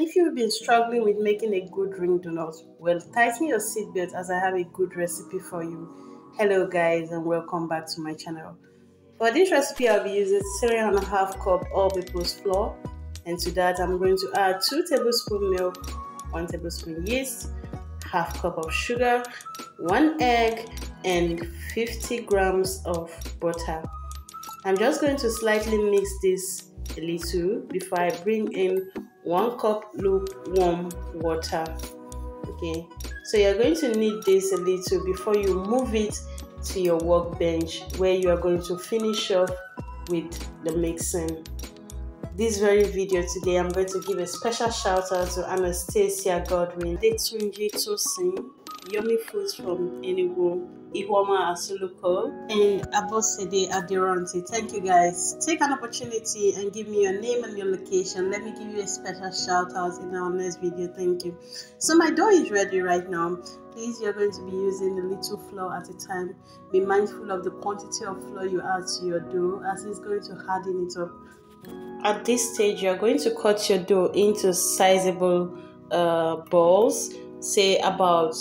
If you've been struggling with making a good ring donut, well, tighten your seatbelt as I have a good recipe for you. Hello guys and welcome back to my channel. For this recipe, I'll be using 3.5 cup all-purpose flour, and to that I'm going to add 2 tablespoons milk, 1 tablespoon yeast, half cup of sugar, 1 egg, and 50 grams of butter. I'm just going to slightly mix this a little before I bring in 1 cup lukewarm water. Okay, so you're going to knead this a little before you move it to your workbench where you are going to finish off with the mixing. This very video today, I'm going to give a special shout out to Anastasia Godwin, Detunji Tosin, Yummy Foods from Enugu, Ihuoma Asuluko, and Abosede Adironti. Thank you guys. Take an opportunity and give me your name and your location. Let me give you a special shout out in our next video. Thank you. So my dough is ready right now. Please, you're going to be using a little flour at a time. Be mindful of the quantity of flour you add to your dough as it's going to harden it up. At this stage, you're going to cut your dough into sizable balls, say about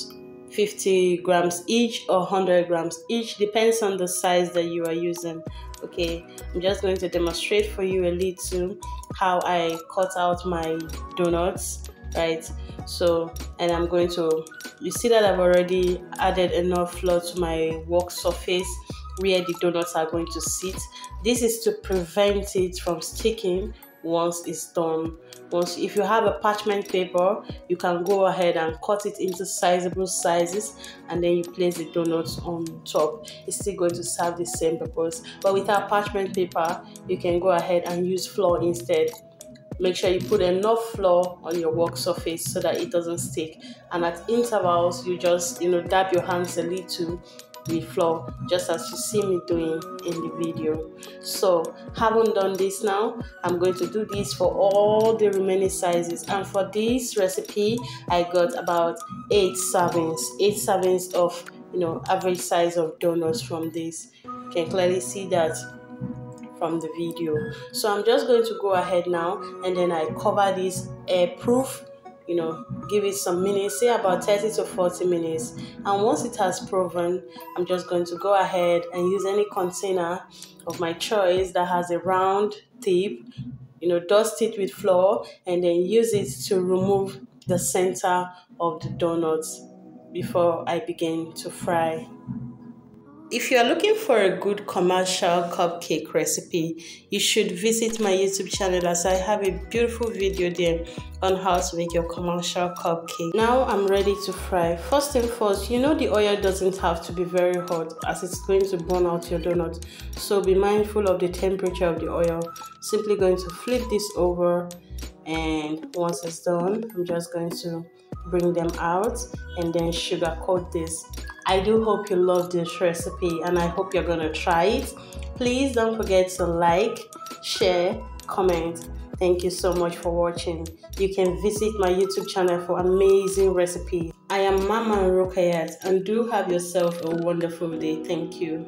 50 grams each or 100 grams each, depends on the size that you are using. Okay, I'm just going to demonstrate for you a little how I cut out my donuts, right? So, and I'm going to, you see that I've already added enough flour to my work surface where the donuts are going to sit. This is to prevent it from sticking once it's done. If you have a parchment paper, you can go ahead and cut it into sizable sizes and then you place the donuts on top. It's still going to serve the same purpose, but without parchment paper you can go ahead and use flour instead. Make sure you put enough flour on your work surface so that it doesn't stick, and at intervals you just dab your hands a little with flour, just as you see me doing in the video. So having done this, now I'm going to do this for all the remaining sizes, and for this recipe I got about 8 servings of average size of donuts from this. You can clearly see that from the video. So I'm just going to go ahead now and then I cover this airproof, give it some minutes, say about 30 to 40 minutes. And once it has proven, I'm just going to go ahead and use any container of my choice that has a round tip, dust it with flour and then use it to remove the center of the donuts before I begin to fry. If you are looking for a good commercial cupcake recipe, you should visit my YouTube channel as I have a beautiful video there on how to make your commercial cupcake. Now I'm ready to fry. First thing first, the oil doesn't have to be very hot as it's going to burn out your donut. So be mindful of the temperature of the oil. Simply going to flip this over, and once it's done, I'm just going to bring them out and then sugar coat this. I do hope you love this recipe and I hope you're gonna try it. Please don't forget to like, share, comment. Thank you so much for watching. You can visit my YouTube channel for amazing recipes. I am Mama Rukayat, and do have yourself a wonderful day. Thank you.